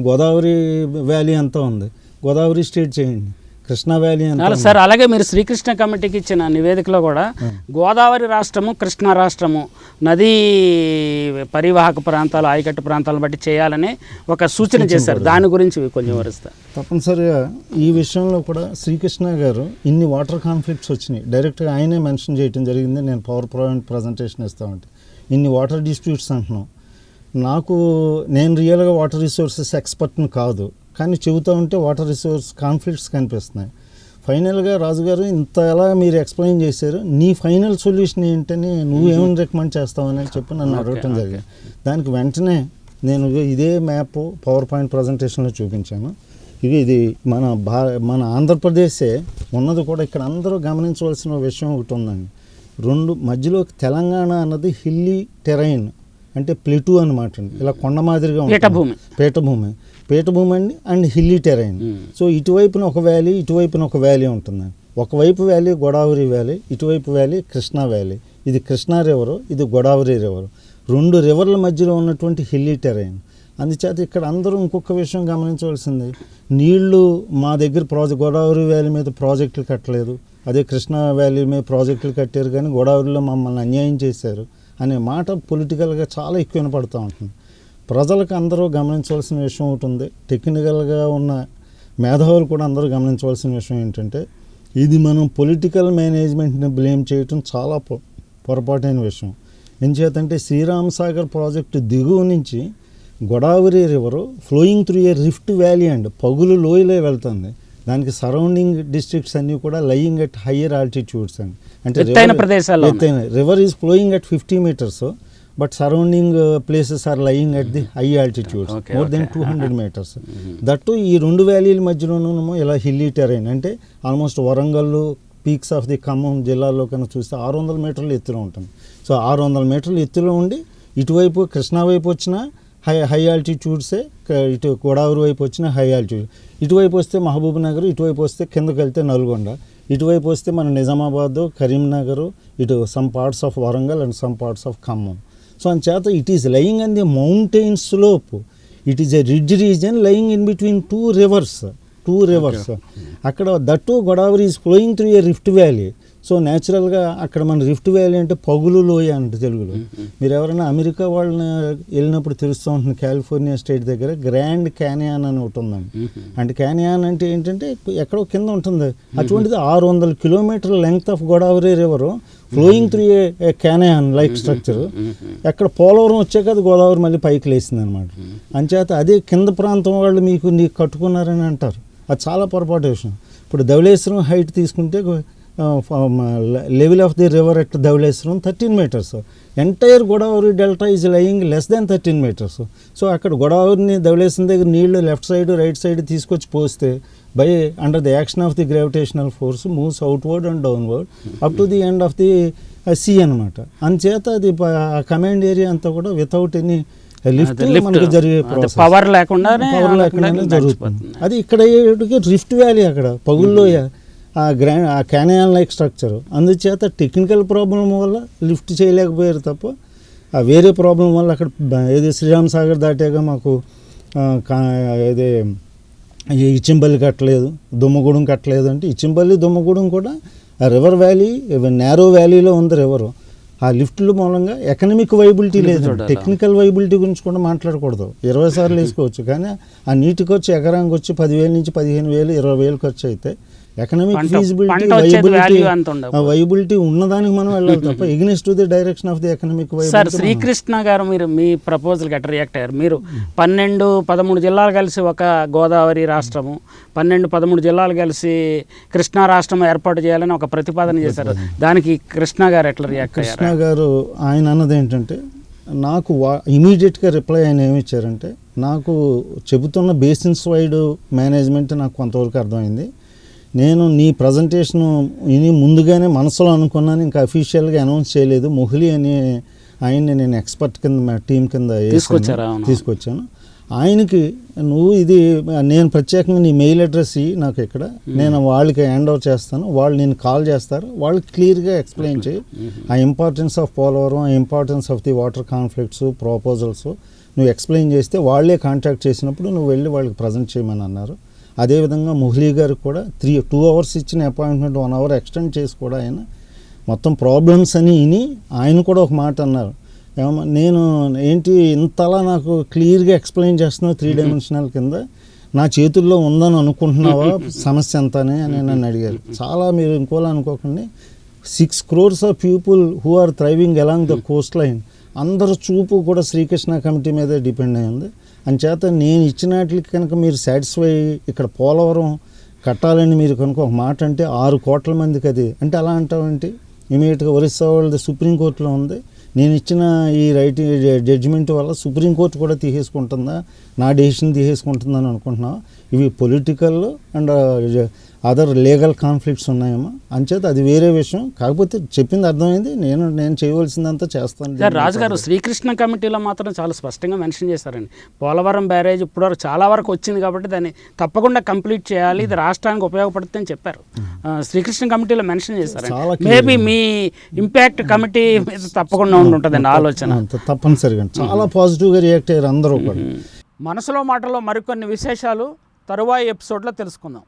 Godavari valley అంతా ఉంది, Godavari state చేయండి, కృష్ణా వ్యాలీ అంతా సార్. అలాగే మీరు శ్రీకృష్ణ కమిటీకి ఇచ్చిన నివేదికలో కూడా గోదావరి రాష్ట్రము, కృష్ణా రాష్ట్రము నదీ పరివాహక ప్రాంతాలు, ఆయకట్టు ప్రాంతాలను బట్టి చేయాలని ఒక సూచన చేశారు. దాని గురించి కొంచెం వివరిస్తారు. తప్పనిసరిగా ఈ విషయంలో కూడా శ్రీకృష్ణ గారు ఇన్ని వాటర్ కాన్ఫ్లిక్ట్స్ వచ్చినాయి, డైరెక్ట్గా ఆయనే మెన్షన్ చేయడం జరిగింది. నేను పవర్ పాయింట్ ప్రజెంటేషన్ ఇస్తామంటే ఇన్ని వాటర్ డిస్ప్యూట్స్ అంటున్నాం. నేను రియల్గా వాటర్ రిసోర్సెస్ ఎక్స్పర్ట్ని కాదు, కానీ చెబుతూ ఉంటే వాటర్ రిసోర్స్ కాన్ఫ్లిక్ట్స్ కనిపిస్తున్నాయి. ఫైనల్గా రాజుగారు ఇంత ఎలా మీరు ఎక్స్ప్లెయిన్ చేశారు, నీ ఫైనల్ సొల్యూషన్ ఏంటని నువ్వేమని రికమెండ్ చేస్తావని చెప్పి నన్ను అడగటం జరిగింది. దానికి వెంటనే నేను ఇదే మ్యాప్ పవర్ పాయింట్ ప్రజెంటేషన్లో చూపించాను. ఇది మన ఆంధ్రప్రదేశే ఉన్నది కూడా. ఇక్కడ అందరూ గమనించవలసిన విషయం ఒకటి ఉందండి. మధ్యలో తెలంగాణ అన్నది హిల్లీ టెరైన్, అంటే ప్లేటూ అనమాట అండి. ఇలా కొండ మాదిరిగా ఉంటుంది, పీఠభూమి అండి, అండ్ హిల్లీ టెరైన్. సో ఇటువైపున ఒక వ్యాలీ, ఇటువైపున ఒక వ్యాలీ ఉంటుందండి. ఒకవైపు వ్యాలీ గోదావరి వ్యాలీ, ఇటువైపు వ్యాలీ కృష్ణా వ్యాలీ. ఇది కృష్ణా రివరు, ఇది గోదావరి రివరు. 2 రివర్ల మధ్యలో ఉన్నటువంటి హిల్లీ టెరైన్. అందుచేత ఇక్కడ అందరూ ఇంకొక విషయం గమనించవలసింది, నీళ్లు మా దగ్గర గోదావరి వ్యాలీ మీద ప్రాజెక్టులు కట్టలేదు, అదే కృష్ణా వ్యాలీ మీద ప్రాజెక్టులు కట్టారు, కానీ గోదావరిలో మమ్మల్ని అన్యాయం చేశారు అనే మాట పొలిటికల్గా చాలా ఎక్కువ వినపడుతూ ఉంటుంది. ప్రజలకు అందరూ గమనించవలసిన విషయం ఒకటి ఉంది, టెక్నికల్గా ఉన్న మేధావులు కూడా అందరూ గమనించవలసిన విషయం ఏంటంటే, ఇది మనం పొలిటికల్ మేనేజ్మెంట్ని బ్లేమ్ చేయటం చాలా పొరపాటైన విషయం. ఎందుచేతంటే శ్రీరామ్ సాగర్ ప్రాజెక్టు దిగువ నుంచి Godavari river flowing through a rift valley and పగులు లోయలే వెళ్తుంది. దానికి సరౌండింగ్ డిస్ట్రిక్ట్స్ అన్నీ కూడా లయింగ్ అట్ హయ్యర్ ఆల్టిట్యూడ్స్ అండి. అంటే ఎత్తైన river is flowing at 50 meters, but surrounding places are lying at the high altitudes more than 200 meters. That ఈ 2 వ్యాలీల మధ్యలోనూ ఇలా హిల్లీ టెరైన్, అంటే almost Warangal peaks of the Khammam జిల్లాలో కనుక చూస్తే 600 meterల ఎత్తులో ఉంటుంది. సో 600 meterల ఎత్తులో ఉండి ఇటువైపు కృష్ణా వైపు వచ్చిన హై ఆల్టిట్యూడ్సే, ఇటు గోదావరి వైపు వచ్చిన హై ఆల్టిట్యూడ్. ఇటువైపు వస్తే మహబూబ్ నగర్, ఇటువైపు వస్తే కిందకి వెళ్తే నల్గొండ, ఇటువైపు వస్తే మన నిజామాబాద్, కరీంనగర్, ఇటు some parts of Warangal and some parts of Khammam. So అంచేత it is lying on the mountain slope. It is a ridge region lying in between two rivers. అక్కడ that Godavari is flowing through a rift valley. So న్యాచురల్గా అక్కడ మన rift valley అంటే పగులు లోయ అంటే తెలుగులో. మీరు ఎవరైనా అమెరికా వాళ్ళని వెళ్ళినప్పుడు తెలుస్తూ ఉంటుంది, కాలిఫోర్నియా స్టేట్ దగ్గర గ్రాండ్ క్యానియాన్ అని ఒకటి ఉందండి. అంటే క్యానియాన్ అంటే ఏంటంటే ఎక్కడో కింద ఉంటుంది. అటువంటిది 600 kilometer length of Godavari river flowing through A canyon like structure. ఎక్కడ పోలవరం వచ్చాక అది గోదావరి మళ్ళీ పైకి లేసింది అనమాట. అంచేత అదే కింద ప్రాంతం వాళ్ళు నీకు కట్టుకున్నారని అంటారు. అది చాలా పొరపాటు విషయం. ఇప్పుడు ధవళేశ్వరం హైట్ తీసుకుంటే level of the river at Dowleswaram 13 meters. Entire Godavari delta is lying less than 13 meters. So అక్కడ గోదావరిని ధవళేశ్వరం దగ్గర నీళ్లు లెఫ్ట్ సైడ్ రైట్ సైడ్ తీసుకొచ్చి పోస్తే by under the action of the gravitational force moves outward and downward up to the end of the sea అనమాట. అందుచేత అది command area అంతా కూడా వితౌట్ ఎనీ లిఫ్ట్ మనకు జరిగే ప్రాసెస్, పవర్ లేకుండానే జరుగుతుంది. అది ఇక్కడ రిఫ్ట్ వ్యాలీ, అక్కడ పగుల్లోయ ఆ క్యానియన్ లైక్ స్ట్రక్చర్. అందుచేత టెక్నికల్ ప్రాబ్లం వల్ల లిఫ్ట్ చేయలేకపోయారు తప్ప వేరే ప్రాబ్లం వల్ల అక్కడ ఏది శ్రీరామ్ సాగర్ దాటాక మాకు ఏది ఇచ్చింపల్లి కట్టలేదు, దుమ్మగూడెం కట్టలేదు. అంటే ఇచ్చింపల్లి దుమ్మగూడెం కూడా ఆ రివర్ వ్యాలీ నేరో వ్యాలీలో ఉంది రివర్. ఆ లిఫ్ట్ల మూలంగా ఎకనామిక్ వైబిలిటీ లేదు. టెక్నికల్ వైబిలిటీ గురించి కూడా మాట్లాడకూడదు. 20 సార్లు వేసుకోవచ్చు, కానీ ఆ నీటి ఖర్చు ఎకరానికి వచ్చి 10,000 నుంచి 15,000 20,000 ఖర్చు అయితే ఎకనామిక్ ఫీజిబిలిటీ వైబిలిటీ ఉన్నదానికి మనం వెళ్ళాలి తప్ప against to the direction of the economic viability. Sir Srikrishna garu, మీరు మీ ప్రపోజల్ గట్రా రియాక్ట్ అయ్యారు. మీరు 12-13 జిల్లాలు కలిసి ఒక గోదావరి రాష్ట్రము, 12-13 జిల్లాలు కలిసి కృష్ణా రాష్ట్రం ఏర్పాటు చేయాలని ఒక ప్రతిపాదన చేశారు. దానికి కృష్ణ గారు ఎట్లా రియాక్ట్ అయ్యారు? కృష్ణ గారు ఆయన అన్నది ఏంటంటే, నాకు ఇమీడియట్గా రిప్లై ఆయన ఏమి ఇచ్చారంటే, నాకు చెబుతున్న బేసిన్స్ వైడ్ మేనేజ్మెంట్ నాకు కొంతవరకు అర్థమైంది. నేను నీ ప్రజెంటేషను ఇని ముందుగానే మనసులో అనుకున్నాను, ఇంకా అఫీషియల్గా అనౌన్స్ చేయలేదు. మొహ్లీ అని ఆయన్ని నేను ఎక్స్పర్ట్ కింద టీం కింద తీసుకొచ్చాను. ఆయనకి నువ్వు ఇది నేను ప్రత్యేకంగా నీ మెయిల్ అడ్రస్ నాకు ఇక్కడ నేను వాళ్ళకి హ్యాండ్ ఓవర్ చేస్తాను, వాళ్ళు నేను కాల్ చేస్తారు, వాళ్ళకి క్లియర్గా ఎక్స్ప్లెయిన్ చేయి ఆ ఇంపార్టెన్స్ ఆఫ్ పోలవరం, ఆ importance of the water conflicts, proposals నువ్వు ఎక్స్ప్లెయిన్ చేస్తే వాళ్ళే కాంటాక్ట్ చేసినప్పుడు నువ్వు వెళ్ళి వాళ్ళకి ప్రజెంట్ చేయమని అన్నారు. అదేవిధంగా మొహ్లీ గారికి కూడా 2 hours ఇచ్చిన అపాయింట్మెంట్ 1 hour ఎక్స్టెండ్ చేసి కూడా ఆయన మొత్తం ప్రాబ్లమ్స్ అని విని ఆయన కూడా ఒక మాట అన్నారు, నేను ఏంటి ఇంతలా నాకు క్లియర్గా ఎక్స్ప్లెయిన్ చేస్తున్నావు 3 dimensional కింద, నా చేతుల్లో ఉందని అనుకుంటున్నావా సమస్య అంతానే అని నన్ను అడిగారు. చాలా మీరు ఇంకోలా అనుకోకండి, 6 crores of people who are thriving along the coast line అందరు చూపు కూడా శ్రీకృష్ణ కమిటీ మీదే డిపెండ్ అయి ఉంది. అంచేత నేను ఇచ్చినట్లకి కనుక మీరు సాటిస్ఫై ఇక్కడ పోలవరం కట్టాలని మీరు కనుక ఒక మాట అంటే 6 కోట్ల మందికి అది అంటే అలా అంటావేంటి? ఇమీడియట్గా ఒరిస్సా వాళ్ళది సుప్రీంకోర్టులో ఉంది, నేను ఇచ్చిన ఈ జడ్జిమెంట్ వల్ల సుప్రీంకోర్టు కూడా తీసేసుకుంటుందా, నా డెసిషన్ తీసేసుకుంటుందని అనుకుంటున్నావా? ఇవి political and other legal conflicts ఉన్నాయేమో, అంచేత అది వేరే విషయం. కాకపోతే చెప్పింది అర్థమైంది, నేను చేయవలసిందంతా చేస్తాను. సార్ రాజుగారు శ్రీకృష్ణ కమిటీలో మాత్రం చాలా స్పష్టంగా మెన్షన్ చేశారండి, పోలవరం బ్యారేజ్ ఇప్పటివరకు చాలా వరకు వచ్చింది కాబట్టి దాన్ని తప్పకుండా కంప్లీట్ చేయాలి, ఇది రాష్ట్రానికి ఉపయోగపడుతుందని చెప్పారు. శ్రీకృష్ణ కమిటీలో మెన్షన్ చేశారండి. మేబీ మీ ఇంపాక్ట్ కమిటీ మీద తప్పకుండా ఉంటుందండి ఆలోచన. తప్పనిసరిగా చాలా పాజిటివ్గా రియాక్ట్ అయ్యారు అందరూ కూడా. మనసులో మాటలో మరికొన్ని విశేషాలు తరువాయి ఎపిసోడ్లో తెలుసుకుందాం.